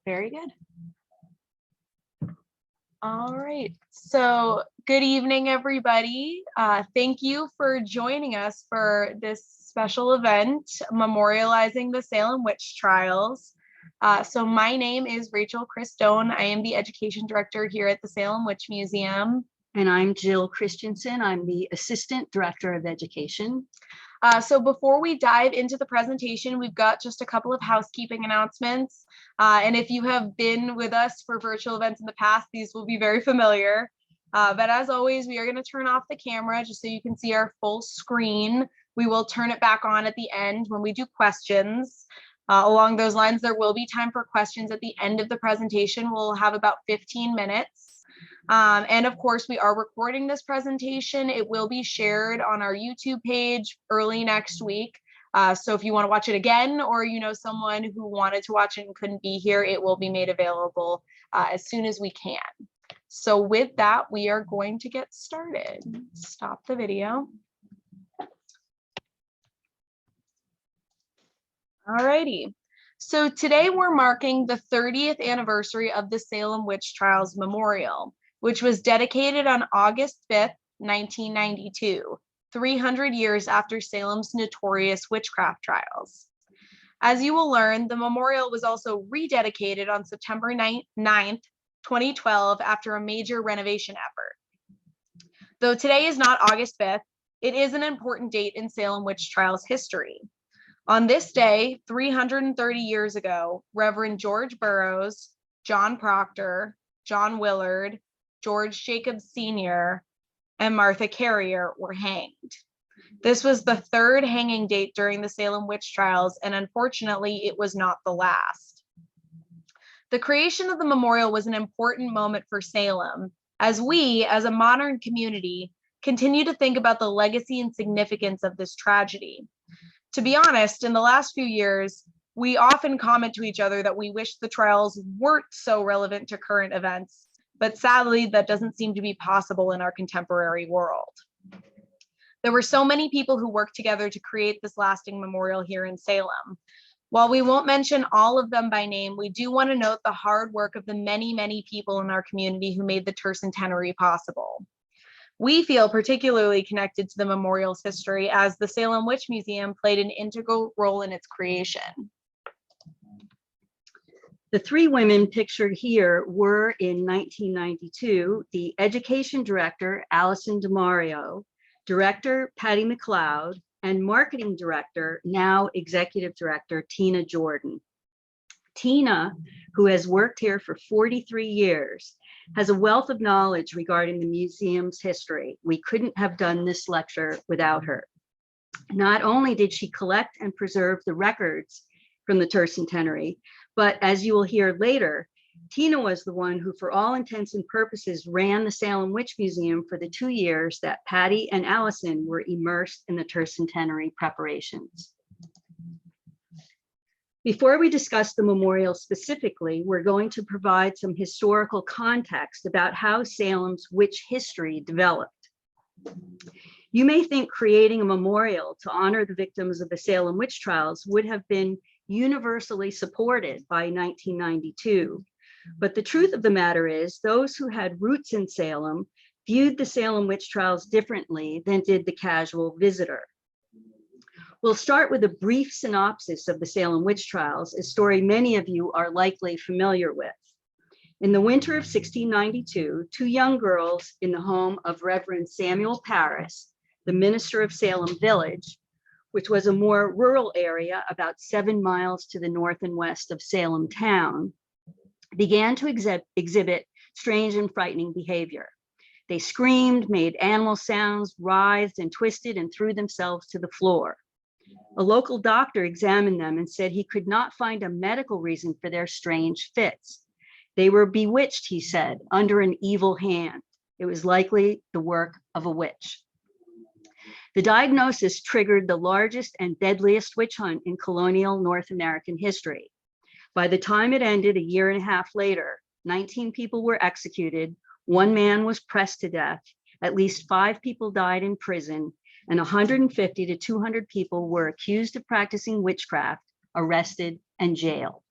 Very good. All right, so good evening, everybody. Thank you for joining us for this special event, Memorializing the Salem Witch Trials. So my name is Rachel Christone. I am the Education Director here at the Salem Witch Museum. And I'm Jill Christensen. I'm the Assistant Director of Education. So before we dive into the presentation, we've got just a couple of housekeeping announcements. And if you have been with us for virtual events in the past, these will be very familiar. But as always, we are going to turn off the camera just so you can see our full screen. We will turn it back on at the end when we do questions. Along those lines, there will be time for questions at the end of the presentation. We'll have about 15 minutes. And of course, we are recording this presentation. It will be shared on our YouTube page early next week. So if you want to watch it again, or you know someone who wanted to watch it and couldn't be here, it will be made available as soon as we can. So with that, we are going to get started. Stop the video. All righty. So today we're marking the 30th anniversary of the Salem Witch Trials Memorial, which was dedicated on August 5th, 1992, 300 years after Salem's notorious witchcraft trials. As you will learn, the memorial was also rededicated on September 9th, 2012, after a major renovation effort. Though today is not August 5th, it is an important date in Salem Witch Trials history. On this day, 330 years ago, Reverend George Burroughs, John Proctor, John Willard, George Jacobs Sr., and Martha Carrier were hanged. This was the third hanging date during the Salem Witch Trials, and unfortunately, it was not the last. The creation of the memorial was an important moment for Salem, as we, as a modern community, continue to think about the legacy and significance of this tragedy. To be honest, in the last few years, we often comment to each other that we wish the trials weren't so relevant to current events, but sadly, that doesn't seem to be possible in our contemporary world. There were so many people who worked together to create this lasting memorial here in Salem. While we won't mention all of them by name, we do want to note the hard work of the many, many people in our community who made the tercentenary possible. We feel particularly connected to the memorial's history as the Salem Witch Museum played an integral role in its creation. The three women pictured here were, in 1992, the Education Director, Allison DeMario, Director, Patty McLeod, and Marketing Director, now Executive Director, Tina Jordan. Tina, who has worked here for 43 years, has a wealth of knowledge regarding the museum's history. We couldn't have done this lecture without her. Not only did she collect and preserve the records from the tercentenary, but as you will hear later, Tina was the one who, for all intents and purposes, ran the Salem Witch Museum for the 2 years that Patty and Allison were immersed in the tercentenary preparations. Before we discuss the memorial specifically, we're going to provide some historical context about how Salem's witch history developed. You may think creating a memorial to honor the victims of the Salem witch trials would have been universally supported by 1992. But the truth of the matter is, those who had roots in Salem viewed the Salem witch trials differently than did the casual visitor. We'll start with a brief synopsis of the Salem witch trials, a story many of you are likely familiar with. In the winter of 1692, two young girls in the home of Reverend Samuel Parris, the minister of Salem Village, which was a more rural area about 7 miles to the north and west of Salem town, began to exhibit strange and frightening behavior. They screamed, made animal sounds, writhed and twisted, and threw themselves to the floor. A local doctor examined them and said he could not find a medical reason for their strange fits. They were bewitched, he said, under an evil hand. It was likely the work of a witch. The diagnosis triggered the largest and deadliest witch hunt in colonial North American history. By the time it ended a year and a half later, 19 people were executed, 1 man was pressed to death, at least 5 people died in prison, and 150 to 200 people were accused of practicing witchcraft, arrested, and jailed.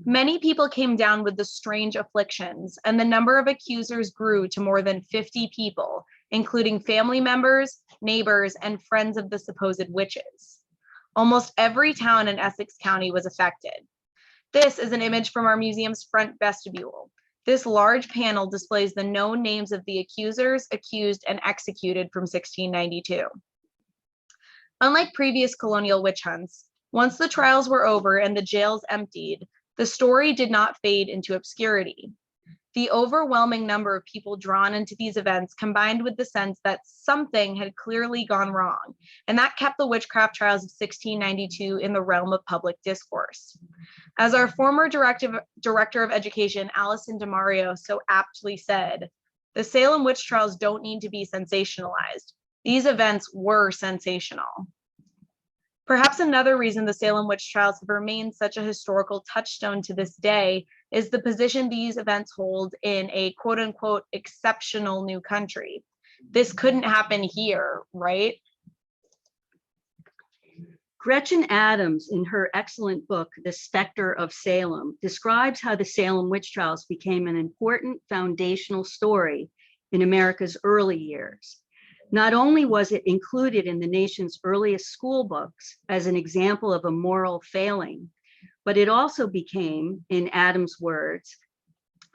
Many people came down with the strange afflictions, and the number of accusers grew to more than 50 people, including family members, neighbors, and friends of the supposed witches. Almost every town in Essex County was affected. This is an image from our museum's front vestibule. This large panel displays the known names of the accusers, accused, and executed from 1692. Unlike previous colonial witch hunts, once the trials were over and the jails emptied, the story did not fade into obscurity. The overwhelming number of people drawn into these events combined with the sense that something had clearly gone wrong, and that kept the witchcraft trials of 1692 in the realm of public discourse. As our former director of education, Allison DeMario, so aptly said, the Salem witch trials don't need to be sensationalized. These events were sensational. Perhaps another reason the Salem witch trials have remained such a historical touchstone to this day is the position these events hold in a quote unquote exceptional new country. This couldn't happen here, right? Gretchen Adams, in her excellent book, The Spectre of Salem, describes how the Salem witch trials became an important foundational story in America's early years. Not only was it included in the nation's earliest school books as an example of a moral failing, but it also became, in Adams' words,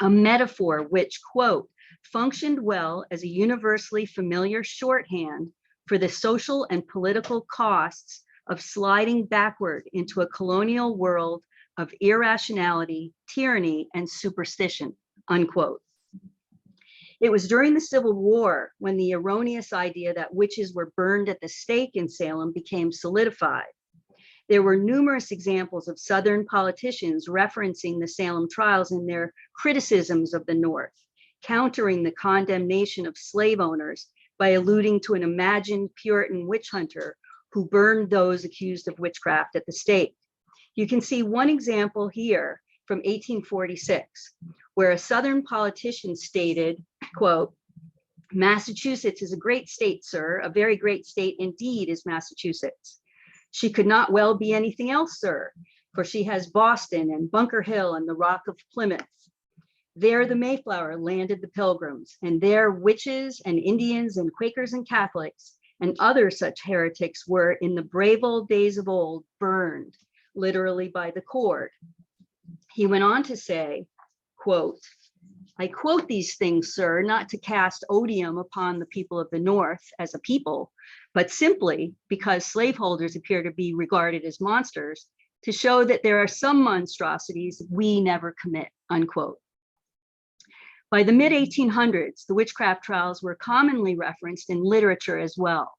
a metaphor which, quote, functioned well as a universally familiar shorthand for the social and political costs of sliding backward into a colonial world of irrationality, tyranny, and superstition, unquote. It was during the Civil War when the erroneous idea that witches were burned at the stake in Salem became solidified. There were numerous examples of Southern politicians referencing the Salem trials in their criticisms of the North, countering the condemnation of slave owners by alluding to an imagined Puritan witch hunter who burned those accused of witchcraft at the stake. You can see one example here from 1846, where a Southern politician stated, quote, Massachusetts is a great state, sir, a very great state indeed is Massachusetts. She could not well be anything else, sir, for she has Boston and Bunker Hill and the Rock of Plymouth. There the Mayflower landed the Pilgrims, and there witches and Indians and Quakers and Catholics and other such heretics were in the brave old days of old burned, literally by the cord. He went on to say, quote, I quote these things, sir, not to cast odium upon the people of the North as a people, but simply because slaveholders appear to be regarded as monsters, to show that there are some monstrosities we never commit, unquote. By the mid-1800s, the witchcraft trials were commonly referenced in literature as well.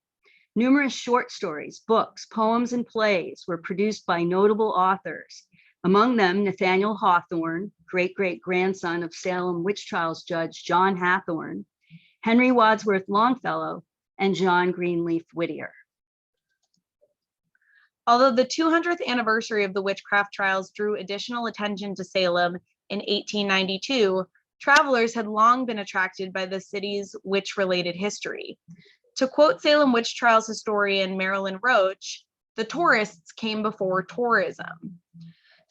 Numerous short stories, books, poems, and plays were produced by notable authors. Among them, Nathaniel Hawthorne, great-great-grandson of Salem witch trials judge John Hathorne, Henry Wadsworth Longfellow, and John Greenleaf Whittier. Although the 200th anniversary of the witchcraft trials drew additional attention to Salem in 1892, travelers had long been attracted by the city's witch-related history. To quote Salem witch trials historian Marilyn Roach, the tourists came before tourism.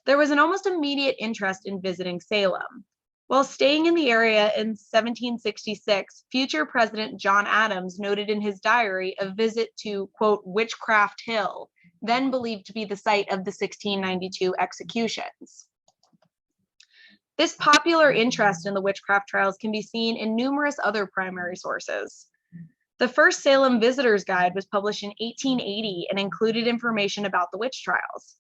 There was an almost immediate interest in visiting Salem. While staying in the area in 1766, future President John Adams noted in his diary a visit to, quote, Witchcraft Hill, then believed to be the site of the 1692 executions. This popular interest in the witchcraft trials can be seen in numerous other primary sources. The first Salem Visitor's Guide was published in 1880 and included information about the witch trials.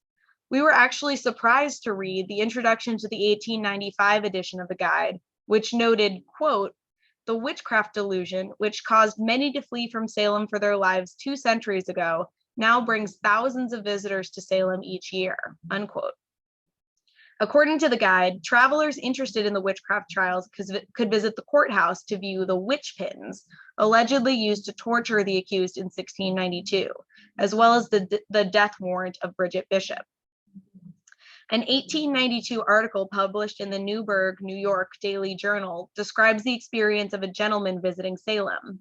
We were actually surprised to read the introduction to the 1895 edition of the guide, which noted, quote, the witchcraft delusion, which caused many to flee from Salem for their lives 2 centuries ago, now brings thousands of visitors to Salem each year, unquote. According to the guide, travelers interested in the witchcraft trials could visit the courthouse to view the witch pins, allegedly used to torture the accused in 1692, as well as the death warrant of Bridget Bishop. An 1892 article published in the Newburgh, New York Daily Journal describes the experience of a gentleman visiting Salem.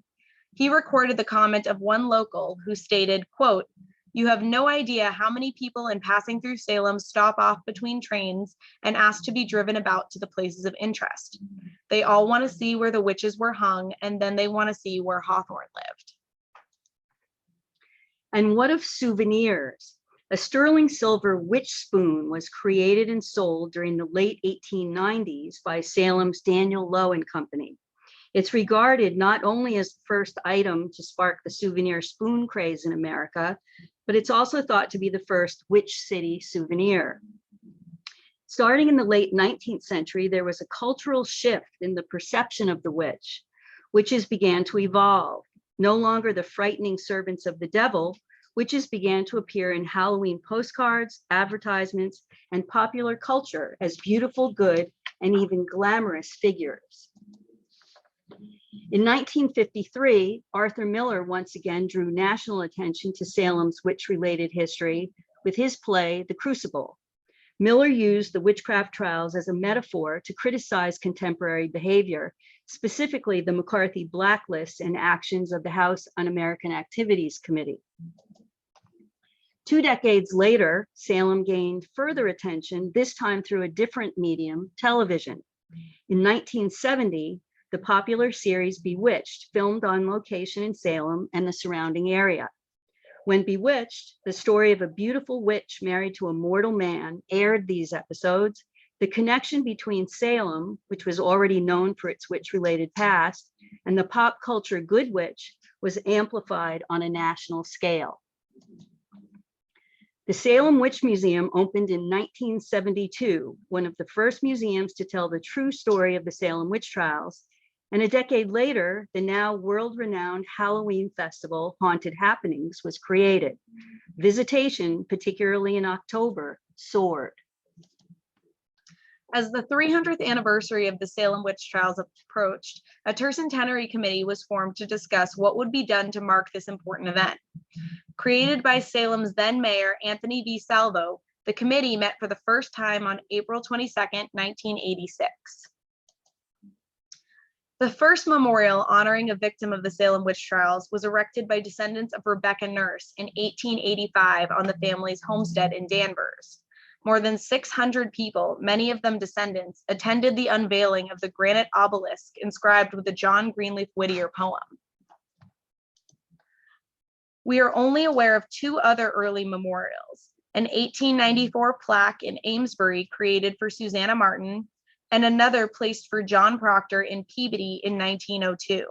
He recorded the comment of one local who stated, quote, You have no idea how many people in passing through Salem stop off between trains and ask to be driven about to the places of interest. They all want to see where the witches were hung, and then they want to see where Hawthorne lived. And what of souvenirs? A sterling silver witch spoon was created and sold during the late 1890s by Salem's Daniel Low and Company. It's regarded not only as the first item to spark the souvenir spoon craze in America, but it's also thought to be the first witch city souvenir. Starting in the late 19th century, there was a cultural shift in the perception of the witch. Witches began to evolve. No longer the frightening servants of the devil, witches began to appear in Halloween postcards, advertisements, and popular culture as beautiful, good, and even glamorous figures. In 1953, Arthur Miller once again drew national attention to Salem's witch-related history with his play, The Crucible. Miller used the witchcraft trials as a metaphor to criticize contemporary behavior, specifically the McCarthy blacklists and actions of the House Un-American Activities Committee. 2 decades later, Salem gained further attention, this time through a different medium, television. In 1970, the popular series Bewitched filmed on location in Salem and the surrounding area. When Bewitched, the story of a beautiful witch married to a mortal man, aired these episodes, the connection between Salem, which was already known for its witch-related past, and the pop culture Good Witch was amplified on a national scale. The Salem Witch Museum opened in 1972, one of the first museums to tell the true story of the Salem Witch Trials. And a decade later, the now world-renowned Halloween festival, Haunted Happenings, was created. Visitation, particularly in October, soared. As the 300th anniversary of the Salem Witch Trials approached, a tercentenary committee was formed to discuss what would be done to mark this important event. Created by Salem's then mayor, Anthony V. Salvo, the committee met for the first time on April 22nd, 1986. The first memorial honoring a victim of the Salem Witch Trials was erected by descendants of Rebecca Nurse in 1885 on the family's homestead in Danvers. More than 600 people, many of them descendants, attended the unveiling of the granite obelisk inscribed with the John Greenleaf Whittier poem. We are only aware of 2 other early memorials, an 1894 plaque in Amesbury created for Susanna Martin, and another placed for John Proctor in Peabody in 1902.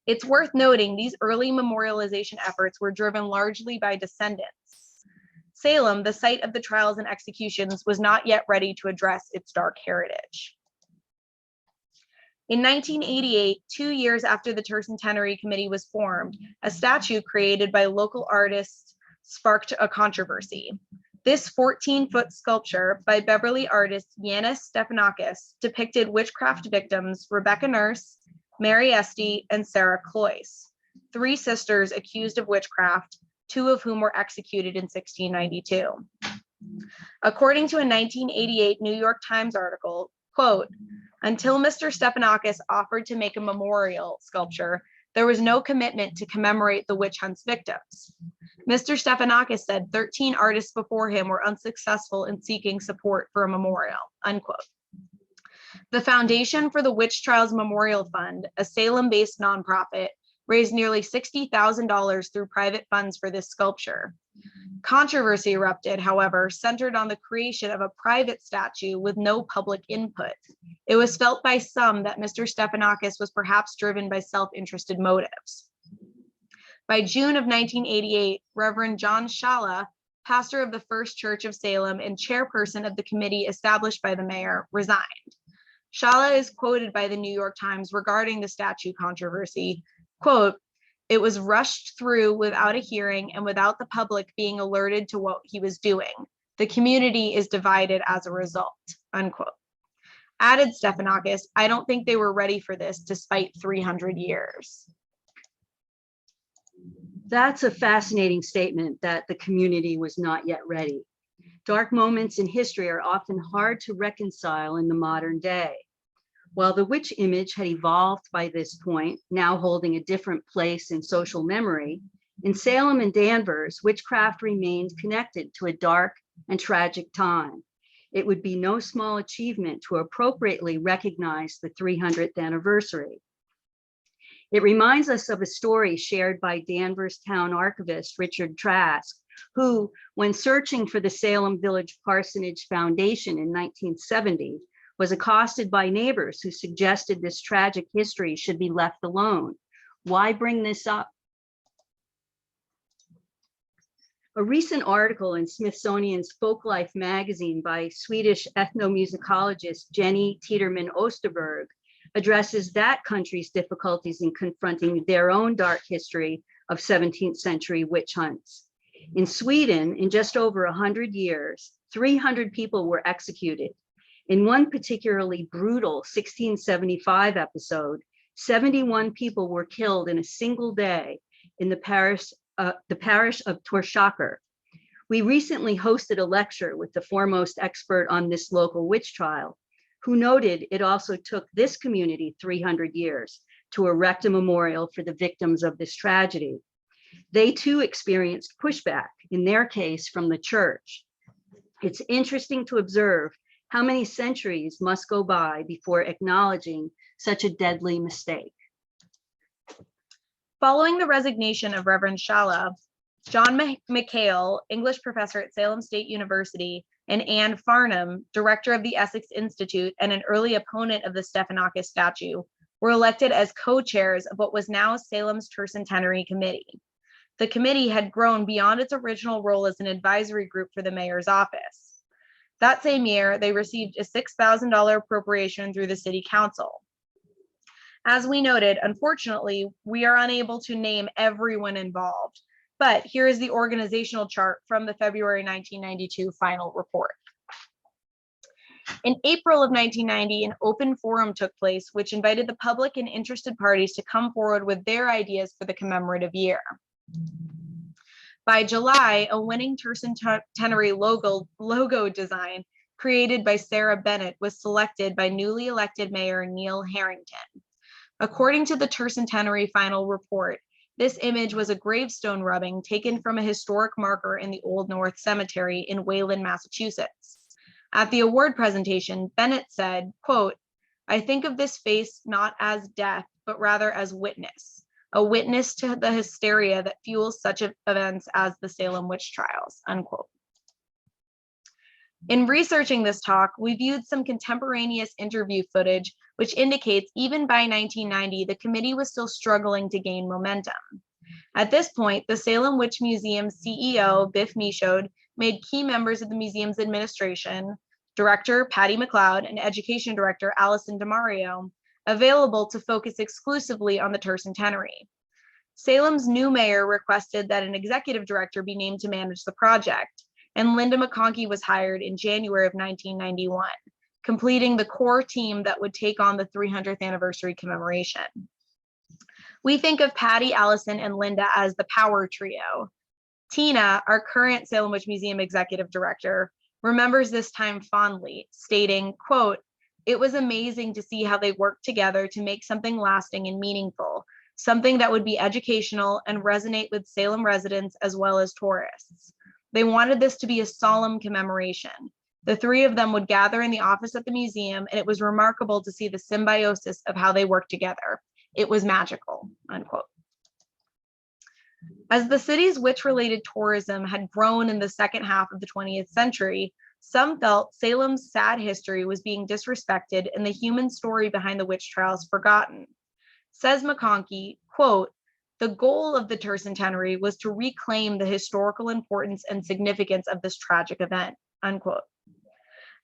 It's worth noting these early memorialization efforts were driven largely by descendants. Salem, the site of the trials and executions, was not yet ready to address its dark heritage. In 1988, 2 years after the Tercentenary Committee was formed, a statue created by local artists sparked a controversy. This 14-foot sculpture by Beverly artist Yanis Stefanakis depicted witchcraft victims Rebecca Nurse, Mary Esty, and Sarah Cloyce, 3 sisters accused of witchcraft, 2 of whom were executed in 1692. According to a 1988 New York Times article, quote, "Until Mr. Stefanakis offered to make a memorial sculpture, there was no commitment to commemorate the witch hunt's victims. Mr. Stefanakis said 13 artists before him were unsuccessful in seeking support for a memorial," unquote. The Foundation for the Witch Trials Memorial Fund, a Salem-based nonprofit, raised nearly $60,000 through private funds for this sculpture. Controversy erupted, however, centered on the creation of a private statue with no public input. It was felt by some that Mr. Stefanakis was perhaps driven by self-interested motives. By June of 1988, Reverend John Shala, pastor of the First Church of Salem and chairperson of the committee established by the mayor, resigned. Shala is quoted by the New York Times regarding the statue controversy, quote, "It was rushed through without a hearing and without the public being alerted to what he was doing. The community is divided as a result," unquote. Added Stefanakis, "I don't think they were ready for this despite 300 years. That's a fascinating statement that the community was not yet ready. Dark moments in history are often hard to reconcile in the modern day. While the witch image had evolved by this point, now holding a different place in social memory, In Salem and Danvers, witchcraft remains connected to a dark and tragic time. It would be no small achievement to appropriately recognize the 300th anniversary. It reminds us of a story shared by Danvers town archivist Richard Trask, who, when searching for the Salem Village Parsonage Foundation in 1970, was accosted by neighbors who suggested this tragic history should be left alone. Why bring this up? A recent article in Smithsonian's Folklife magazine by Swedish ethnomusicologist Jenny Tiedemann Osterberg addresses that country's difficulties in confronting their own dark history of 17th century witch hunts. In Sweden, in just over 100 years, 300 people were executed. In one particularly brutal 1675 episode, 71 people were killed in a single day in the parish of Torshacker. We recently hosted a lecture with the foremost expert on this local witch trial, who noted it also took this community 300 years to erect a memorial for the victims of this tragedy. They too experienced pushback, in their case from the church. It's interesting to observe how many centuries must go by before acknowledging such a deadly mistake. Following the resignation of Reverend Shala, John McHale, English professor at Salem State University, and Anne Farnham, director of the Essex Institute and an early opponent of the Stephanakis statue, were elected as co-chairs of what was now Salem's Tercentenary Committee. The committee had grown beyond its original role as an advisory group for the mayor's office. That same year, they received a $6,000 appropriation through the city council. As we noted, unfortunately, we are unable to name everyone involved, but here is the organizational chart from the February 1992 final report. In April of 1990, an open forum took place, which invited the public and interested parties to come forward with their ideas for the commemorative year. By July, a winning tercentenary logo design created by Sarah Bennett was selected by newly elected Mayor Neil Harrington. According to the tercentenary final report, this image was a gravestone rubbing taken from a historic marker in the Old North Cemetery in Wayland, Massachusetts. At the award presentation, Bennett said, quote, "I think of this face not as death, but rather as witness, a witness to the hysteria that fuels such events as the Salem Witch Trials," unquote. In researching this talk, we viewed some contemporaneous interview footage, which indicates even by 1990, the committee was still struggling to gain momentum. At this point, the Salem Witch Museum CEO, Biff Michaud, made key members of the museum's administration, Director Patty McLeod, and Education Director Allison DeMario, available to focus exclusively on the tercentenary. Salem's new mayor requested that an executive director be named to manage the project, and Linda McConkey was hired in January of 1991, completing the core team that would take on the 300th anniversary commemoration. We think of Patty, Allison, and Linda as the power trio. Tina, our current Salem Witch Museum executive director, remembers this time fondly, stating, quote, "It was amazing to see how they worked together to make something lasting and meaningful, something that would be educational and resonate with Salem residents as well as tourists. They wanted this to be a solemn commemoration. The three of them would gather in the office at the museum, and it was remarkable to see the symbiosis of how they worked together. It was magical," unquote. As the city's witch-related tourism had grown in the second half of the 20th century, some felt Salem's sad history was being disrespected and the human story behind the witch trials forgotten. Says McConkey, quote, "The goal of the tercentenary was to reclaim the historical importance and significance of this tragic event," unquote.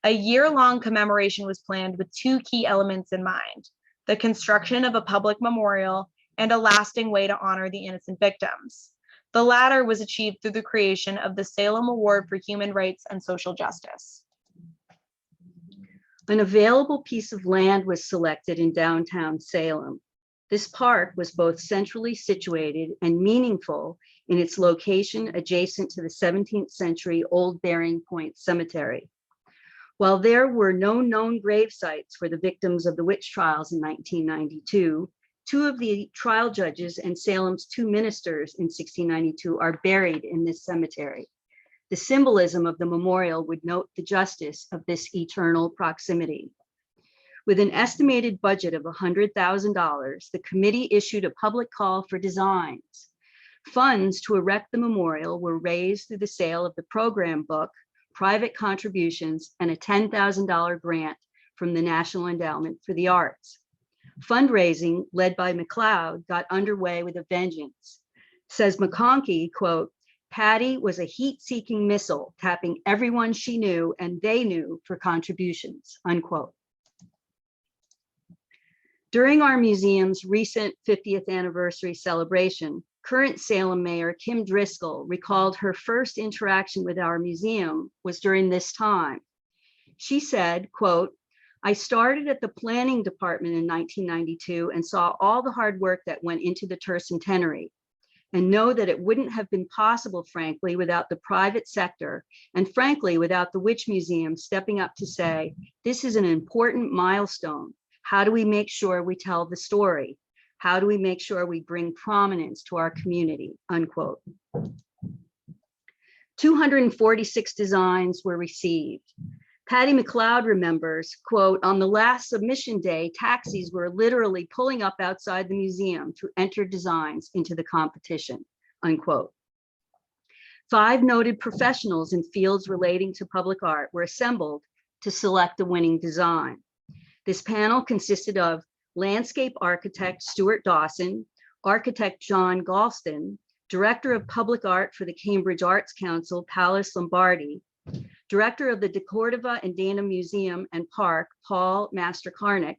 A year-long commemoration was planned with two key elements in mind: the construction of a public memorial and a lasting way to honor the innocent victims. The latter was achieved through the creation of the Salem Award for Human Rights and Social Justice. An available piece of land was selected in downtown Salem. This park was both centrally situated and meaningful in its location adjacent to the 17th century Old Bearing Point Cemetery. While there were no known grave sites for the victims of the witch trials in 1992, Two of the trial judges and Salem's two ministers in 1692 are buried in this cemetery. The symbolism of the memorial would note the justice of this eternal proximity. With an estimated budget of $100,000, the committee issued a public call for designs. Funds to erect the memorial were raised through the sale of the program book, private contributions, and a $10,000 grant from the National Endowment for the Arts. Fundraising, led by McLeod, got underway with a vengeance. Says McConkie, quote, "Patty was a heat-seeking missile, tapping everyone she knew and they knew for contributions," unquote. During our museum's recent 50th anniversary celebration, current Salem Mayor Kim Driscoll recalled her first interaction with our museum was during this time. She said, quote, "I started at the planning department in 1992 and saw all the hard work that went into the tercentenary, and know that it wouldn't have been possible, frankly, without the private sector, and frankly, without the Witch Museum stepping up to say, this is an important milestone. How do we make sure we tell the story? How do we make sure we bring prominence to our community?" Unquote. 246 designs were received. Patty McLeod remembers, quote, "On the last submission day, taxis were literally pulling up outside the museum to enter designs into the competition," unquote. 5 noted professionals in fields relating to public art were assembled to select the winning design. This panel consisted of landscape architect Stuart Dawson, architect John Galston, director of public art for the Cambridge Arts Council, Paulus Lombardi, director of the DeCordova and Dana Museum and Park, Paul Masterkarnik,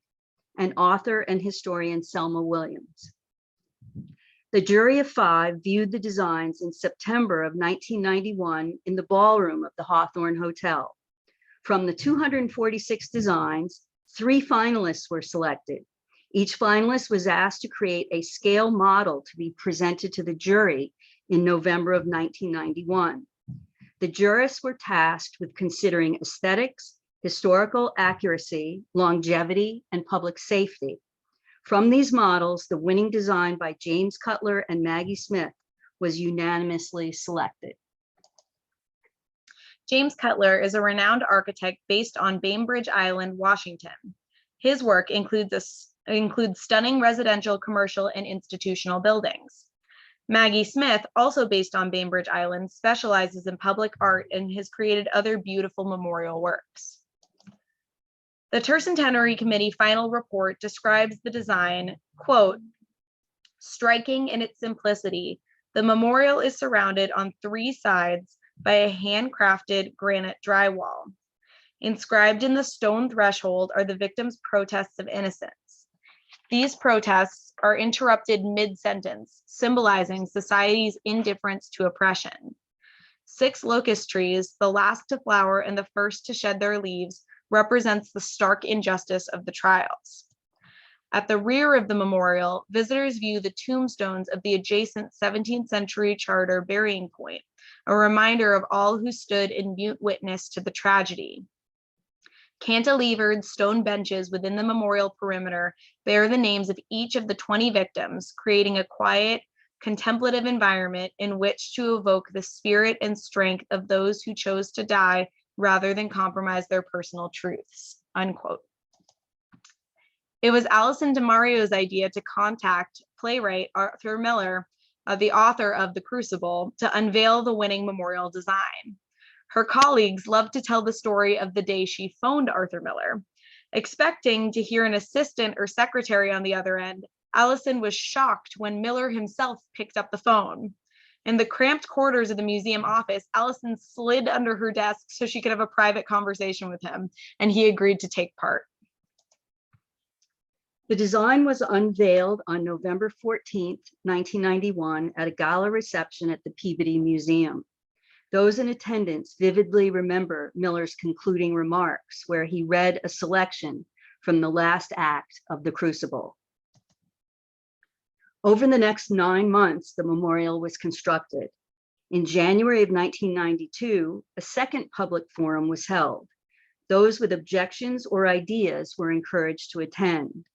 and author and historian Selma Williams. The jury of 5 viewed the designs in September of 1991 in the ballroom of the Hawthorne Hotel. From the 246 designs, 3 finalists were selected. Each finalist was asked to create a scale model to be presented to the jury in November of 1991. The jurists were tasked with considering aesthetics, historical accuracy, longevity, and public safety. From these models, the winning design by James Cutler and Maggie Smith was unanimously selected. James Cutler is a renowned architect based on Bainbridge Island, Washington. His work includes stunning residential, commercial, and institutional buildings. Maggie Smith, also based on Bainbridge Island, specializes in public art and has created other beautiful memorial works. The Tercentenary Committee final report describes the design, quote, "Striking in its simplicity, the memorial is surrounded on 3 sides by a handcrafted granite drywall. Inscribed in the stone threshold are the victims' protests of innocence. These protests are interrupted mid-sentence, symbolizing society's indifference to oppression. 6 locust trees, the last to flower and the first to shed their leaves, represents the stark injustice of the trials. At the rear of the memorial, visitors view the tombstones of the adjacent 17th century charter burying point, a reminder of all who stood in mute witness to the tragedy. Cantilevered stone benches within the memorial perimeter bear the names of each of the 20 victims, creating a quiet, contemplative environment in which to evoke the spirit and strength of those who chose to die rather than compromise their personal truths," unquote. It was Alison DeMario's idea to contact playwright Arthur Miller, the author of The Crucible, to unveil the winning memorial design. Her colleagues loved to tell the story of the day she phoned Arthur Miller. Expecting to hear an assistant or secretary on the other end, Allison was shocked when Miller himself picked up the phone. In the cramped quarters of the museum office, Allison slid under her desk so she could have a private conversation with him, and he agreed to take part. The design was unveiled on November 14th, 1991 at a gala reception at the Peabody Museum. Those in attendance vividly remember Miller's concluding remarks, where he read a selection from the last act of The Crucible. Over the next 9 months, the memorial was constructed. In January of 1992, a second public forum was held. Those with objections or ideas were encouraged to attend.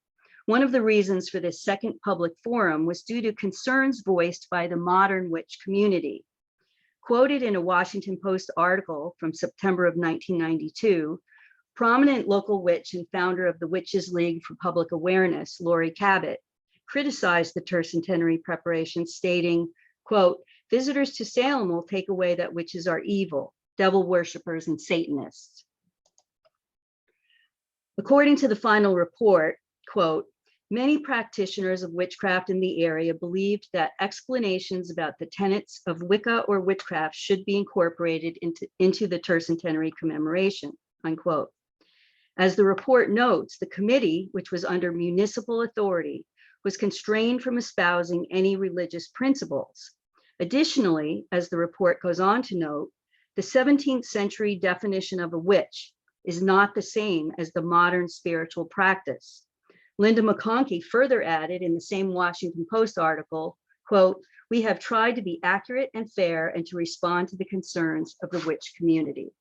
One of the reasons for this second public forum was due to concerns voiced by the modern witch community. Quoted in a Washington Post article from September of 1992, prominent local witch and founder of the Witches League for Public Awareness, Lori Cabot, criticized the tercentenary preparations, stating, quote, "Visitors to Salem will take away that witches are evil, devil worshippers, and Satanists." According to the final report, quote, "Many practitioners of witchcraft in the area believed that explanations about the tenets of Wicca or witchcraft should be incorporated into the tercentenary commemoration," unquote. As the report notes, the committee, which was under municipal authority, was constrained from espousing any religious principles. Additionally, as the report goes on to note, the 17th century definition of a witch is not the same as the modern spiritual practice. Linda McConkey further added in the same Washington Post article, quote, "We have tried to be accurate and fair and to respond to the concerns of the witch community."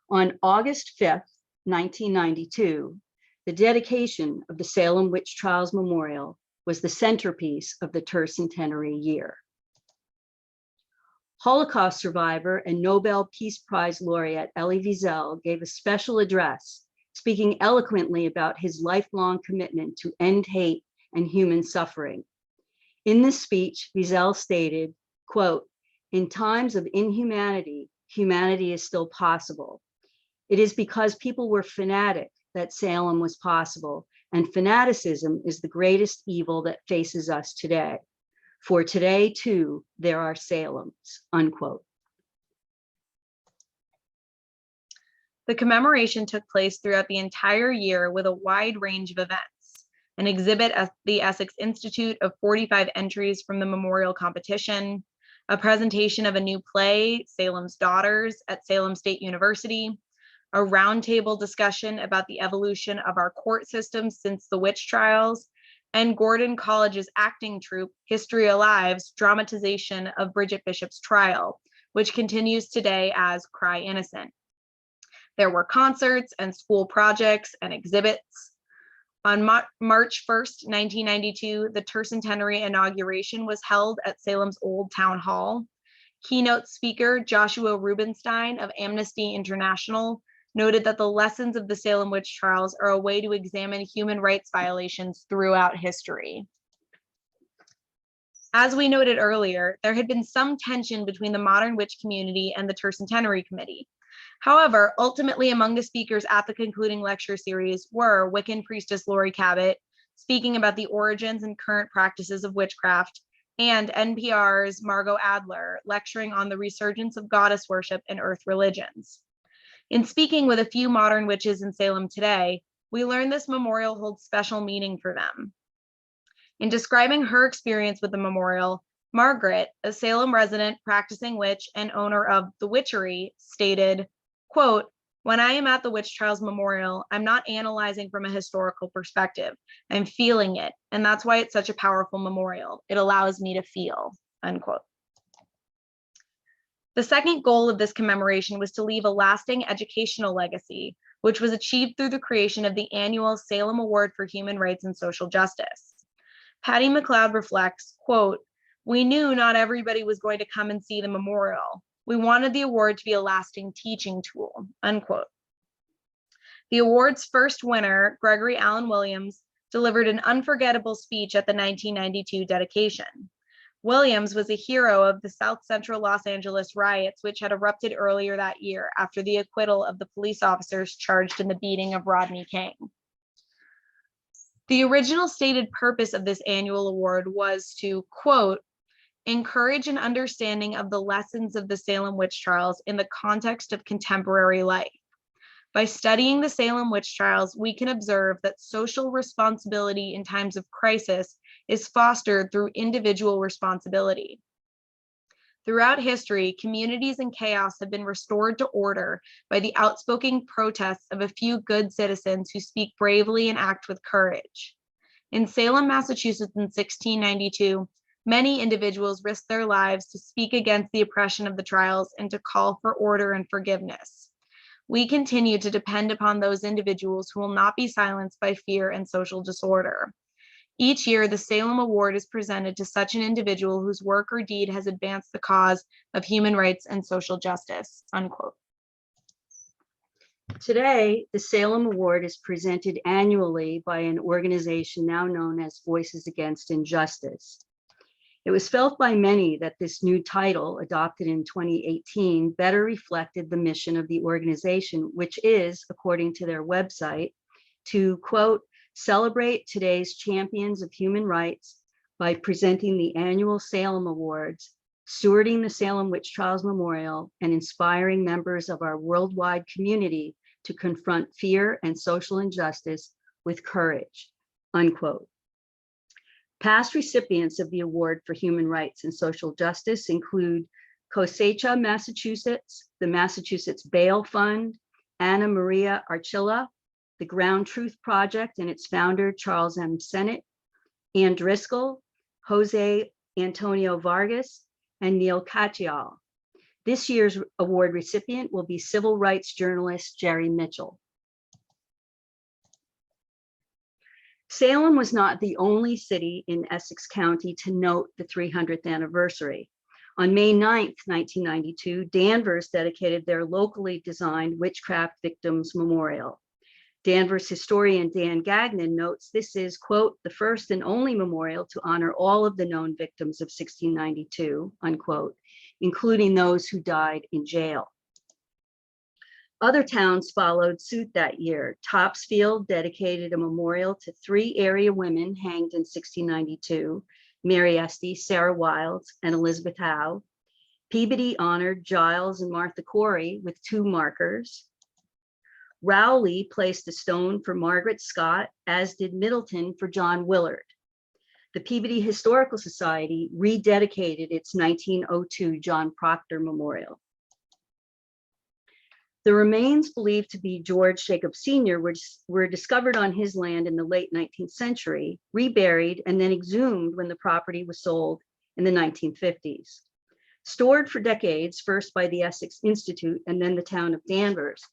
On August 5th, 1992, the dedication of the Salem Witch Trials Memorial was the centerpiece of the tercentenary year. Holocaust survivor and Nobel Peace Prize laureate Elie Wiesel gave a special address, speaking eloquently about his lifelong commitment to end hate and human suffering. In this speech, Wiesel stated, quote, "In times of inhumanity, humanity is still possible. It is because people were fanatic that Salem was possible, and fanaticism is the greatest evil that faces us today. For today, too, there are Salems," unquote. The commemoration took place throughout the entire year with a wide range of events: an exhibit at the Essex Institute of 45 entries from the memorial competition, a presentation of a new play, Salem's Daughters, at Salem State University, a roundtable discussion about the evolution of our court system since the witch trials, and Gordon College's acting troupe, History Alive's dramatization of Bridget Bishop's trial, which continues today as Cry Innocent. There were concerts and school projects and exhibits. On March 1st, 1992, the tercentenary inauguration was held at Salem's Old Town Hall. Keynote speaker Joshua Rubinstein of Amnesty International noted that the lessons of the Salem witch trials are a way to examine human rights violations throughout history. As we noted earlier, there had been some tension between the modern witch community and the tercentenary committee. However, ultimately among the speakers at the concluding lecture series were Wiccan priestess Lori Cabot, speaking about the origins and current practices of witchcraft, and NPR's Margot Adler, lecturing on the resurgence of goddess worship in earth religions. In speaking with a few modern witches in Salem today, we learned this memorial holds special meaning for them. In describing her experience with the memorial, Margaret, a Salem resident, practicing witch, and owner of The Witchery, stated, quote, "When I am at the Witch Trials Memorial, I'm not analyzing from a historical perspective. I'm feeling it, and that's why it's such a powerful memorial. It allows me to feel," unquote. The second goal of this commemoration was to leave a lasting educational legacy, which was achieved through the creation of the annual Salem Award for Human Rights and Social Justice. Patty McLeod reflects, quote, "We knew not everybody was going to come and see the memorial. We wanted the award to be a lasting teaching tool," unquote. The award's first winner, Gregory Allen Williams, delivered an unforgettable speech at the 1992 dedication. Williams was a hero of the South Central Los Angeles riots, which had erupted earlier that year after the acquittal of the police officers charged in the beating of Rodney King. The original stated purpose of this annual award was to, quote, "encourage an understanding of the lessons of the Salem witch trials in the context of contemporary life. By studying the Salem witch trials, we can observe that social responsibility in times of crisis is fostered through individual responsibility. Throughout history, communities in chaos have been restored to order by the outspoken protests of a few good citizens who speak bravely and act with courage. In Salem, Massachusetts in 1692, many individuals risked their lives to speak against the oppression of the trials and to call for order and forgiveness. We continue to depend upon those individuals who will not be silenced by fear and social disorder. Each year, the Salem Award is presented to such an individual whose work or deed has advanced the cause of human rights and social justice," unquote. Today, the Salem Award is presented annually by an organization now known as Voices Against Injustice. It was felt by many that this new title, adopted in 2018, better reflected the mission of the organization, which is, according to their website, to, quote, "celebrate today's champions of human rights by presenting the annual Salem Awards, stewarding the Salem Witch Trials Memorial, and inspiring members of our worldwide community to confront fear and social injustice with courage," unquote. Past recipients of the Award for Human Rights and Social Justice include Cosecha, Massachusetts, the Massachusetts Bail Fund, Anna Maria Archila, the Ground Truth Project and its founder, Charles M. Sennett, Ann Driscoll, Jose Antonio Vargas, and Neil Katyal. This year's award recipient will be civil rights journalist Jerry Mitchell. Salem was not the only city in Essex County to note the 300th anniversary. On May 9th, 1992, Danvers dedicated their locally designed Witchcraft Victims Memorial. Danvers historian Dan Gagnon notes this is, quote, "the first and only memorial to honor all of the known victims of 1692, unquote, including those who died in jail." Other towns followed suit that year. Topsfield dedicated a memorial to 3 area women hanged in 1692, Mary Esty, Sarah Wilds, and Elizabeth Howe. Peabody honored Giles and Martha Corey with 2 markers. Rowley placed a stone for Margaret Scott, as did Middleton for John Willard. The Peabody Historical Society rededicated its 1902 John Proctor Memorial. The remains believed to be George Jacob Sr. were discovered on his land in the late 19th century, reburied, and then exhumed when the property was sold in the 1950s. Stored for decades, first by the Essex Institute and then the town of Danvers,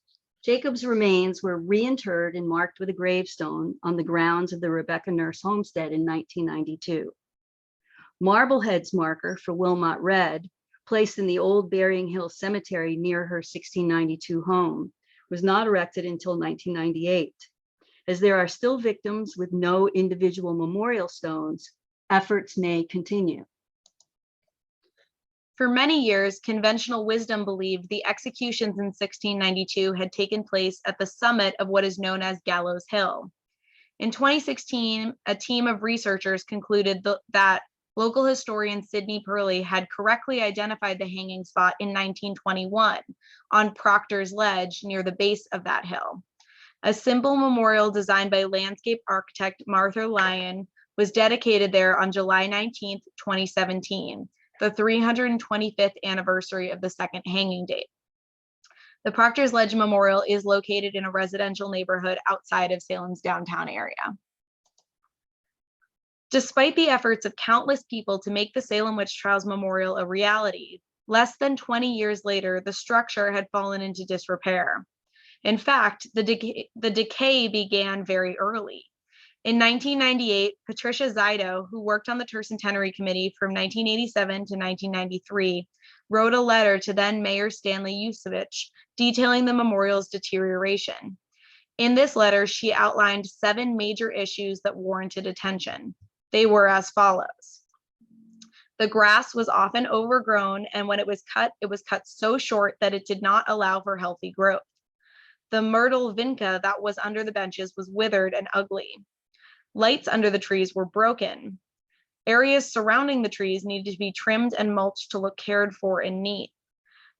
Jacob's remains were reinterred and marked with a gravestone on the grounds of the Rebecca Nurse homestead in 1992. Marblehead's marker for Wilmot Red, placed in the old Burying Hill Cemetery near her 1692 home, was not erected until 1998. As there are still victims with no individual memorial stones, efforts may continue. For many years, conventional wisdom believed the executions in 1692 had taken place at the summit of what is known as Gallows Hill. In 2016, a team of researchers concluded that local historian Sidney Purley had correctly identified the hanging spot in 1921 on Proctor's Ledge near the base of that hill. A simple memorial designed by landscape architect Martha Lyon was dedicated there on July 19, 2017, the 325th anniversary of the second hanging date. The Proctor's Ledge Memorial is located in a residential neighborhood outside of Salem's downtown area. Despite the efforts of countless people to make the Salem Witch Trials Memorial a reality, less than 20 years later, the structure had fallen into disrepair. In fact, the decay began very early. In 1998, Patricia Zido, who worked on the Tercentenary Committee from 1987 to 1993, wrote a letter to then Mayor Stanley Yusevich detailing the memorial's deterioration. In this letter, she outlined 7 major issues that warranted attention. They were as follows. The grass was often overgrown, and when it was cut so short that it did not allow for healthy growth. The myrtle vinca that was under the benches was withered and ugly. Lights under the trees were broken. Areas surrounding the trees needed to be trimmed and mulched to look cared for and neat.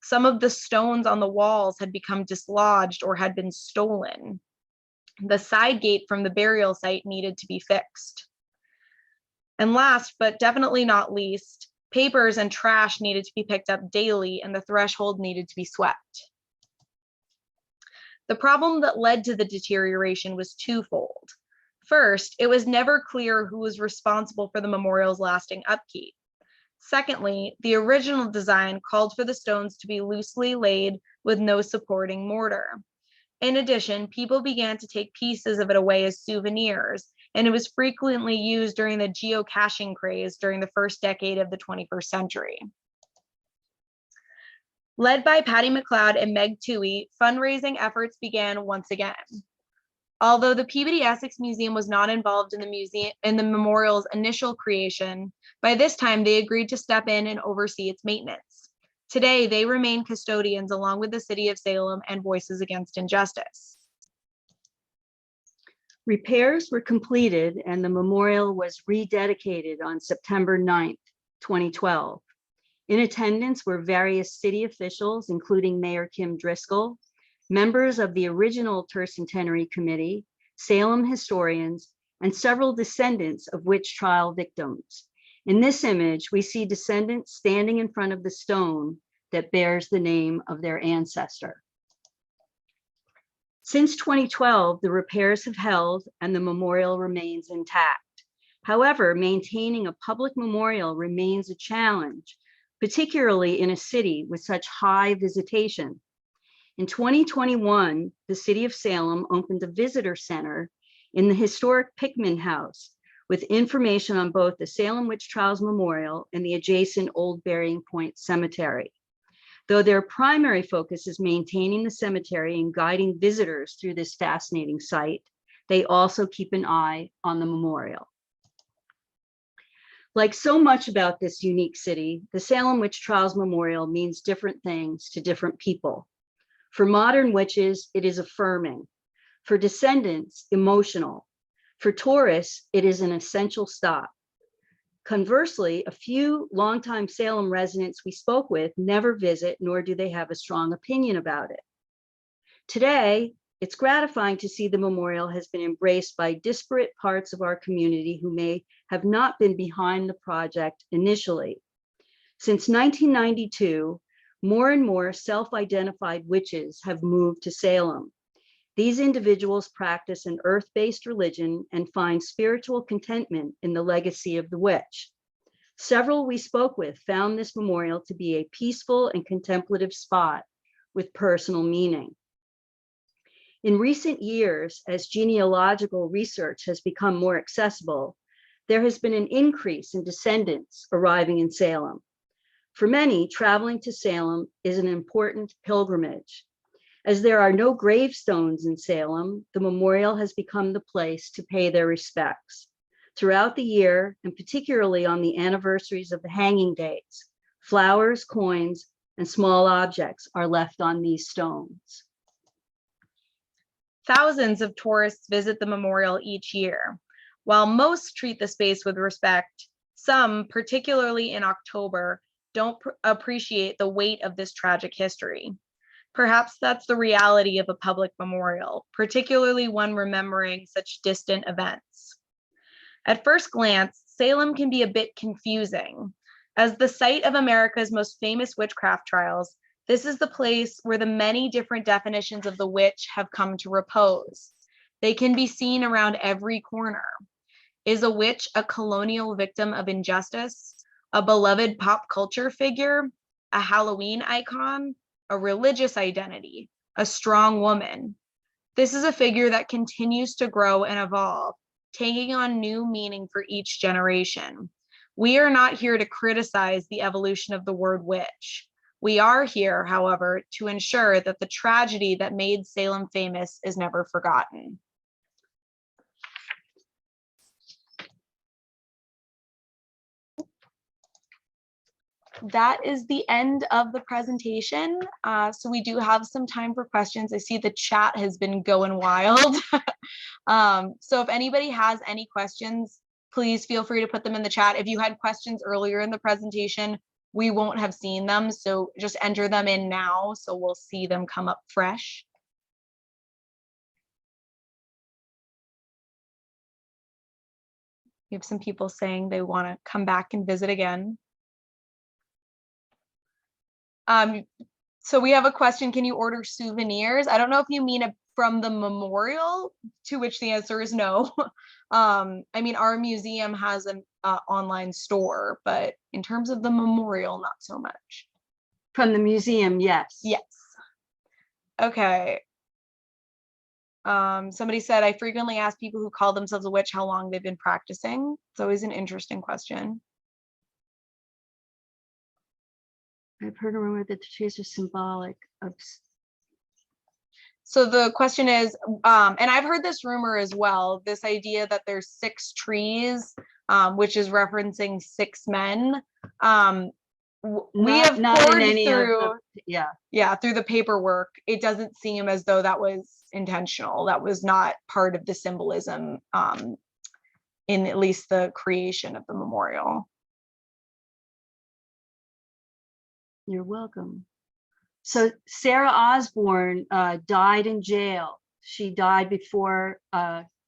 Some of the stones on the walls had become dislodged or had been stolen. The side gate from the burial site needed to be fixed. And last, but definitely not least, papers and trash needed to be picked up daily, and the threshold needed to be swept. The problem that led to the deterioration was twofold. First, it was never clear who was responsible for the memorial's lasting upkeep. Secondly, the original design called for the stones to be loosely laid with no supporting mortar. In addition, people began to take pieces of it away as souvenirs, and it was frequently used during the geocaching craze during the first decade of the 21st century. Led by Patty McLeod and Meg Toohey, fundraising efforts began once again. Although the Peabody Essex Museum was not involved in the memorial's initial creation, by this time they agreed to step in and oversee its maintenance. Today, they remain custodians along with the city of Salem and Voices Against Injustice. Repairs were completed and the memorial was rededicated on September 9th, 2012. In attendance were various city officials, including Mayor Kim Driscoll, members of the original Tercentenary Committee, Salem historians, and several descendants of witch trial victims. In this image, we see descendants standing in front of the stone that bears the name of their ancestor. Since 2012, the repairs have held and the memorial remains intact. However, maintaining a public memorial remains a challenge, particularly in a city with such high visitation. In 2021, the city of Salem opened a visitor center in the historic Pickman House with information on both the Salem Witch Trials Memorial and the adjacent Old Burying Point Cemetery. Though their primary focus is maintaining the cemetery and guiding visitors through this fascinating site, they also keep an eye on the memorial. Like so much about this unique city, the Salem Witch Trials Memorial means different things to different people. For modern witches, it is affirming. For descendants, emotional. For tourists, it is an essential stop. Conversely, a few longtime Salem residents we spoke with never visit, nor do they have a strong opinion about it. Today, it's gratifying to see the memorial has been embraced by disparate parts of our community who may have not been behind the project initially. Since 1992, more and more self-identified witches have moved to Salem. These individuals practice an earth-based religion and find spiritual contentment in the legacy of the witch. Several we spoke with found this memorial to be a peaceful and contemplative spot with personal meaning. In recent years, as genealogical research has become more accessible, there has been an increase in descendants arriving in Salem. For many, traveling to Salem is an important pilgrimage. As there are no gravestones in Salem, the memorial has become the place to pay their respects. Throughout the year, and particularly on the anniversaries of the hanging dates, flowers, coins, and small objects are left on these stones. Thousands of tourists visit the memorial each year. While most treat the space with respect, some, particularly in October, don't appreciate the weight of this tragic history. Perhaps that's the reality of a public memorial, particularly one remembering such distant events. At first glance, Salem can be a bit confusing. As the site of America's most famous witchcraft trials, this is the place where the many different definitions of the witch have come to repose. They can be seen around every corner. Is a witch a colonial victim of injustice, a beloved pop culture figure, a Halloween icon, a religious identity, a strong woman? This is a figure that continues to grow and evolve, taking on new meaning for each generation. We are not here to criticize the evolution of the word witch. We are here, however, to ensure that the tragedy that made Salem famous is never forgotten. That is the end of the presentation. So we do have some time for questions. I see the chat has been going wild. So if anybody has any questions, please feel free to put them in the chat. If you had questions earlier in the presentation, we won't have seen them. So just enter them in now, so we'll see them come up fresh. We have some people saying they want to come back and visit again. So we have a question, can you order souvenirs? I don't know if you mean from the memorial, to which the answer is no. I mean, our museum has an online store, but in terms of the memorial, not so much. From the museum, yes. Yes. Okay. Somebody said, I frequently ask people who call themselves a witch how long they've been practicing. It's always an interesting question. I've heard a rumor that the trees are symbolic of. So the question is, and I've heard this rumor as well, this idea that there's 6 trees, which is referencing 6 men. We have poured through, through the paperwork. It doesn't seem as though that was intentional. That was not part of the symbolism in at least the creation of the memorial. You're welcome. So Sarah Osborne died in jail. She died before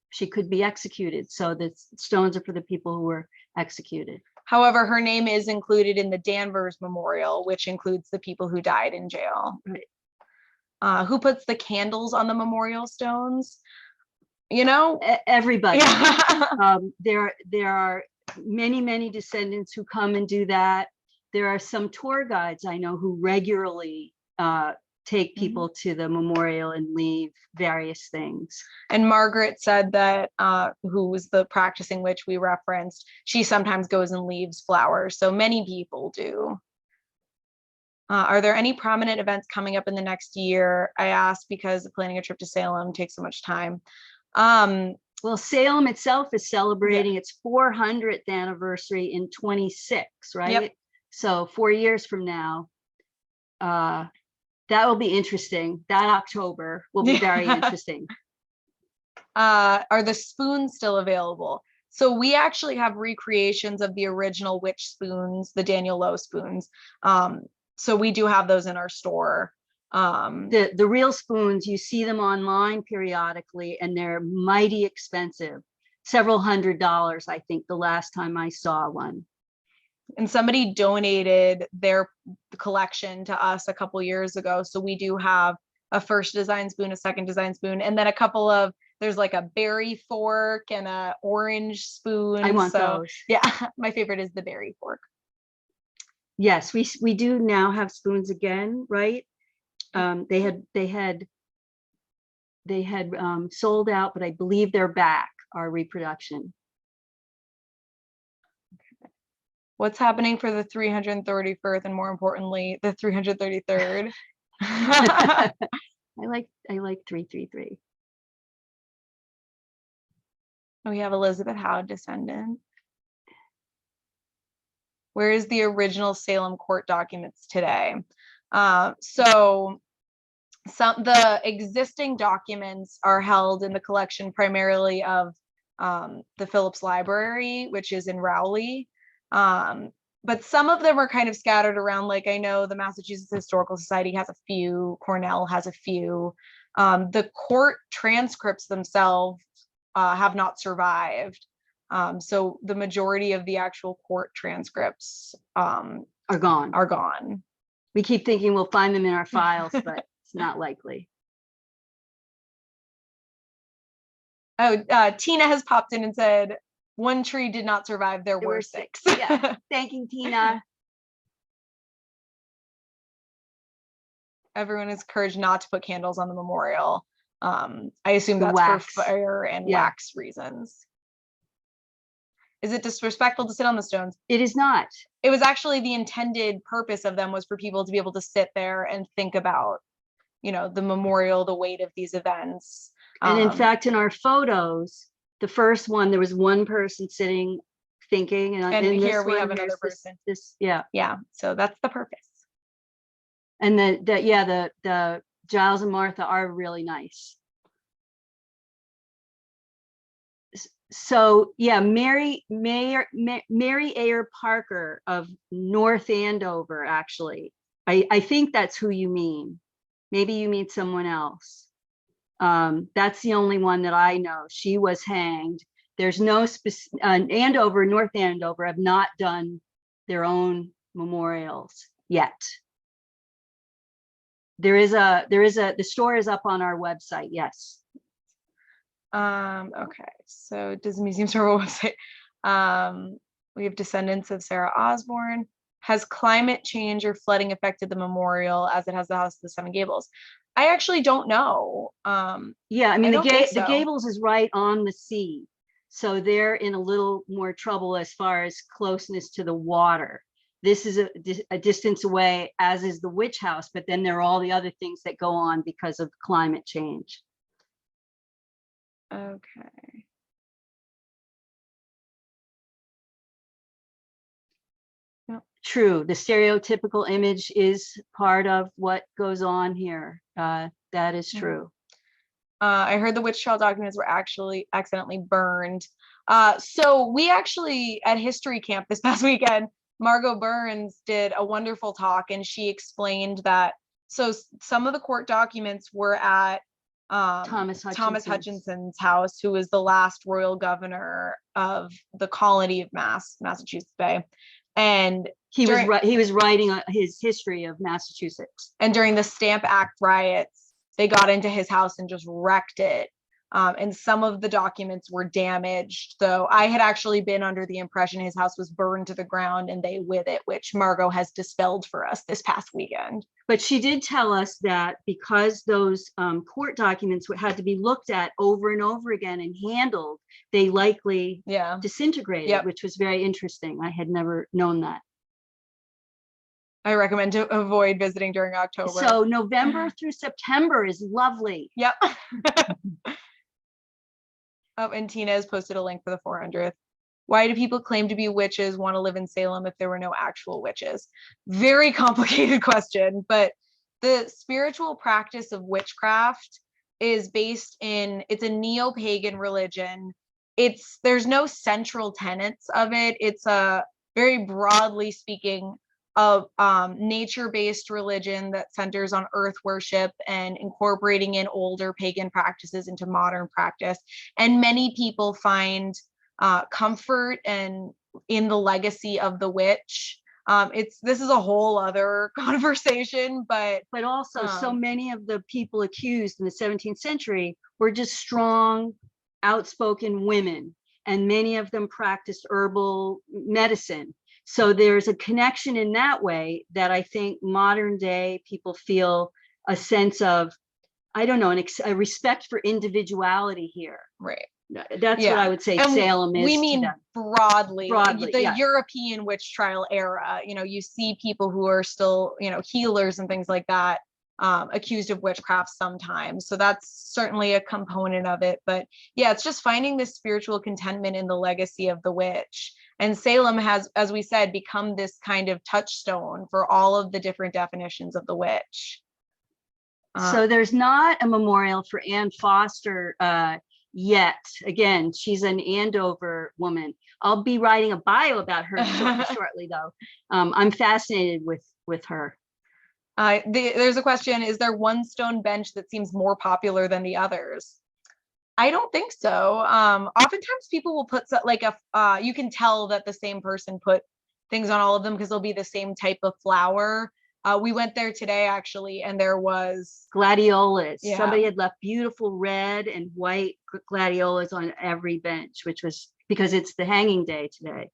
she could be executed. So the stones are for the people who were executed. However, her name is included in the Danvers Memorial, which includes the people who died in jail. Right. Who puts the candles on the memorial stones? You know, everybody. Yeah. There are many descendants who come and do that. There are some tour guides I know who regularly take people to the memorial and leave various things. And Margaret said that, who was the practicing witch we referenced, she sometimes goes and leaves flowers. So many people do. Are there any prominent events coming up in the next year? I asked because planning a trip to Salem takes so much time. Well, Salem itself is celebrating its 400th anniversary in 26, right? Yep. So 4 years from now, that will be interesting. That October will be very interesting. Are the spoons still available? So we actually have recreations of the original witch spoons, the Daniel Lowe spoons. So we do have those in our store. The real spoons, you see them online periodically, and they're mighty expensive. Several $100s, I think, the last time I saw one. And somebody donated their collection to us a couple years ago. So we do have a first design spoon, a second design spoon, and then a couple of, there's like a berry fork and a orange spoon. I want those. Yeah, my favorite is the berry fork. Yes, we do now have spoons again, right? They had sold out, but I believe they're back, our reproduction. What's happening for the 331st and more importantly, the 333rd? I like 333. We have Elizabeth Howe descendant. Where is the original Salem court documents today? So the existing documents are held in the collection primarily of the Phillips Library, which is in Rowley. But some of them are kind of scattered around. Like I know the Massachusetts Historical Society has a few, Cornell has a few. The court transcripts themselves have not survived. So the majority of the actual court transcripts are gone. We keep thinking we'll find them in our files, but it's not likely. Oh, Tina has popped in and said, one tree did not survive, there were 6. Yeah, thanking Tina. Everyone is encouraged not to put candles on the memorial. I assume that's for fire and wax reasons. Is it disrespectful to sit on the stones? It is not. It was actually the intended purpose of them was for people to be able to sit there and think about, you know, the memorial, the weight of these events. And in fact, in our photos, the first one, there was one person sitting thinking, and here we have another person. Yeah. So that's the purpose. And the Giles and Martha are really nice. So yeah, Mary Ayer Parker of North Andover, actually. I think that's who you mean. Maybe you mean someone else. That's the only one that I know. She was hanged. There's no Andover, North Andover have not done their own memorials yet. The store is up on our website. Yes. Okay, so does the museum store website? We have descendants of Sarah Osborne. Has climate change or flooding affected the memorial as it has the House of the Seven Gables? I actually don't know. Yeah, I mean, don't think the so. Gables is right on the sea. So they're in a little more trouble as far as closeness to the water. This is a distance away, as is the Witch House, but then there are all the other things that go on because of climate change. Okay. True. The stereotypical image is part of what goes on here. That is true. I heard the witch trial documents were actually accidentally burned. So we actually, at History Camp this past weekend, Margot Burns did a wonderful talk, and she explained that, so some of the court documents were at Thomas Hutchinson's house, who was the last royal governor of the colony of Massachusetts Bay. And he was writing his history of Massachusetts. And during the Stamp Act riots, they got into his house and just wrecked it. And some of the documents were damaged, though I had actually been under the impression his house was burned to the ground and they with it, which Margot has dispelled for us this past weekend. But she did tell us that because those court documents had to be looked at over and over again and handled, they likely disintegrated, which was very interesting. I had never known that. I recommend to avoid visiting during October. So November through September is lovely. Yep. Oh, and Tina has posted a link for the 400th. Why do people claim to be witches want to live in Salem if there were no actual witches? Very complicated question, but the spiritual practice of witchcraft is based in, it's a neo-pagan religion. There's no central tenets of it. It's a very broadly speaking of nature-based religion that centers on earth worship and incorporating in older pagan practices into modern practice. And many people find comfort and in the legacy of the witch. This is a whole other conversation, but also so many of the people accused in the 17th century were just strong, outspoken women, and many of them practiced herbal medicine. So there's a connection in that way that I think modern day people feel a sense of, I don't know, a respect for individuality here. Right. That's what I would say Salem is. We mean broadly the yeah. European witch trial era. You see people who are still, healers and things like that, accused of witchcraft sometimes. So that's certainly a component of it. But yeah, it's just finding this spiritual contentment in the legacy of the witch. And Salem has, as we said, become this kind of touchstone for all of the different definitions of the witch. So there's not a memorial for Anne Foster yet. Again, she's an Andover woman. I'll be writing a bio about her shortly, though. I'm fascinated with her. There's a question, is there one stone bench that seems more popular than the others? I don't think so. Oftentimes people will put you can tell that the same person put things on all of them because they'll be the same type of flower. We went there today actually, and there was gladiolas. Yeah. Somebody had left beautiful red and white gladiolas on every bench, which was because it's the hanging day today.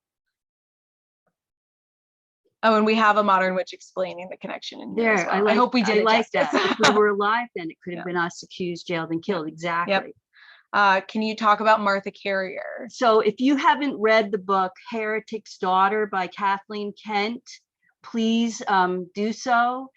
Oh, and we have a modern witch explaining the connection in here. Well. I hope we did. I like that. If we were alive, then it could have been us accused, jailed, and killed. Exactly. Yep. Can you talk about Martha Carrier? So if you haven't read the book Heretic's Daughter by Kathleen Kent, please do so.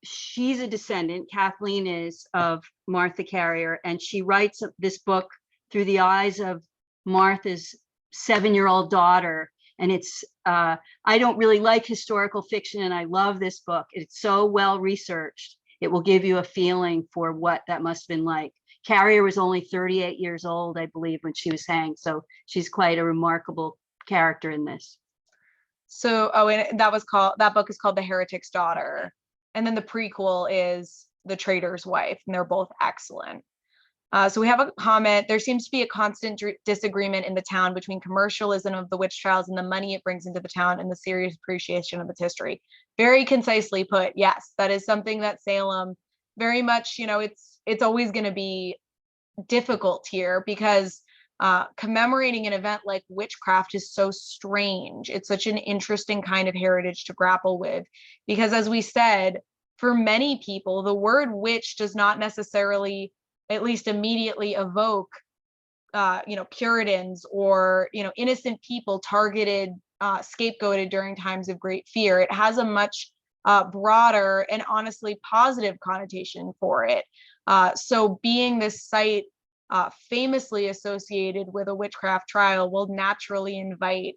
She's a descendant, Kathleen is, of Martha Carrier, and she writes this book through the eyes of Martha's 7-year-old daughter. And it's, I don't really like historical fiction, and I love this book. It's so well researched. It will give you a feeling for what that must have been like. Carrier was only 38 years old, I believe, when she was hanged. So she's quite a remarkable character in this. So, and that book is called The Heretic's Daughter. And then the prequel is The Traitor's Wife, and they're both excellent. So we have a comment. There seems to be a constant disagreement in the town between commercialism of the witch trials and the money it brings into the town and the serious appreciation of its history. Very concisely put. Yes, that is something that Salem very much, it's always going to be difficult here because commemorating an event like witchcraft is so strange. It's such an interesting kind of heritage to grapple with, because as we said, for many people, the word witch does not necessarily, at least immediately, evoke Puritans or innocent people targeted, scapegoated during times of great fear. It has a much broader and honestly positive connotation for it. So being this site famously associated with a witchcraft trial will naturally invite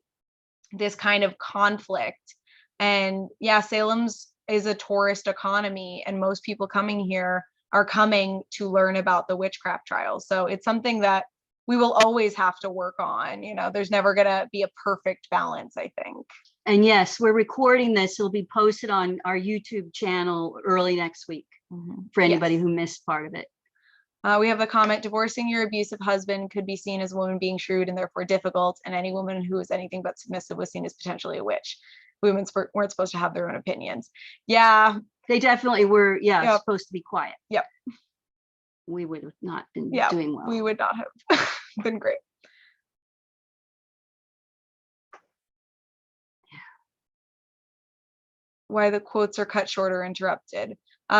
this kind of conflict. And yeah, Salem's is a tourist economy, and most people coming here are coming to learn about the witchcraft trials. So it's something that we will always have to work on. There's never going to be a perfect balance, I think. And yes, we're recording this. It'll be posted on our YouTube channel early next week for anybody who missed part of it. We have the comment, divorcing your abusive husband could be seen as a woman being shrewd and therefore difficult, and any woman who is anything but submissive was seen as potentially a witch. Women weren't supposed to have their own opinions. Yeah. They definitely were, supposed to be quiet. Yep. We would have not been doing well. We would not have been great. Why the quotes are cut short or interrupted.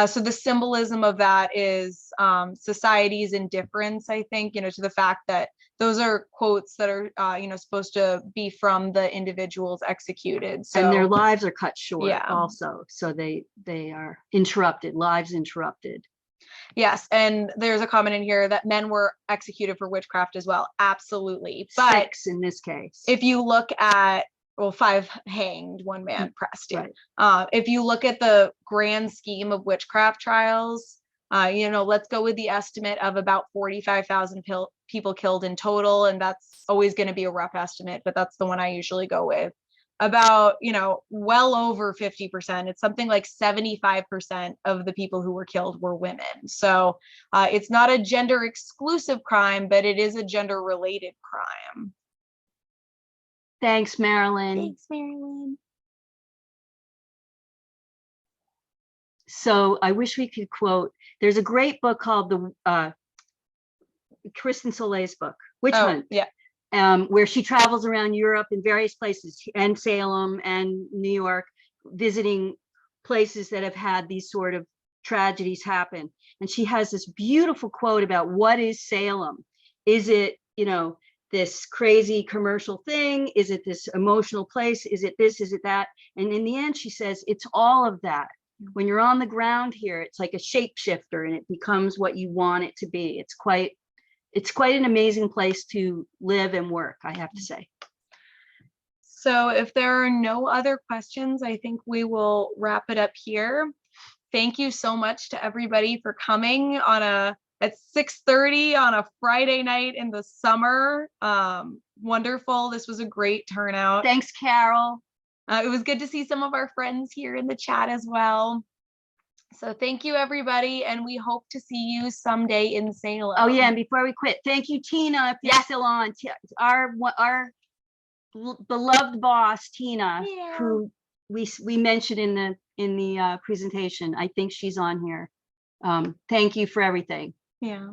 So the symbolism of that is society's indifference, I think, to the fact that those are quotes that are, supposed to be from the individuals executed. So, and their lives are cut short also. So they are interrupted, lives interrupted. Yes. And there's a comment in here that men were executed for witchcraft as well. Absolutely. But 6 in this case. If you look at, 5 hanged, 1 man pressed. Right. If you look at the grand scheme of witchcraft trials, let's go with the estimate of about 45,000 people killed in total. And that's always going to be a rough estimate, but that's the one I usually go with. About, well over 50%. It's something like 75% of the people who were killed were women. So it's not a gender exclusive crime, but it is a gender related crime. Thanks, Marilyn. Thanks, Marilyn. So I wish we could quote, there's a great book called the Kristen Soleil's book, Witch Hunt. Yeah. Where she travels around Europe in various places, and Salem and New York, visiting places that have had these sort of tragedies happen. And she has this beautiful quote about what is Salem. Is it, this crazy commercial thing? Is it this emotional place? Is it this? Is it that? And in the end, she says, it's all of that. When you're on the ground here, it's like a shapeshifter, and it becomes what you want it to be. It's quite an amazing place to live and work, I have to say. So if there are no other questions, I think we will wrap it up here. Thank you so much to everybody for coming at 6:30 on a Friday night in the summer. Wonderful. This was a great turnout. Thanks, Carol. It was good to see some of our friends here in the chat as well. So thank you, everybody, and we hope to see you someday in Salem. Oh yeah, and before we quit, thank you, Tina, if you're still on. Our beloved boss, Tina, who we mentioned in the presentation. I think she's on here. Thank you for everything. Yeah.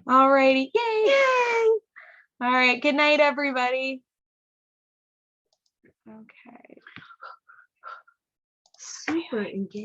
All righty. Yay. Yay. All right. Good night, everybody. Okay. Super engaged.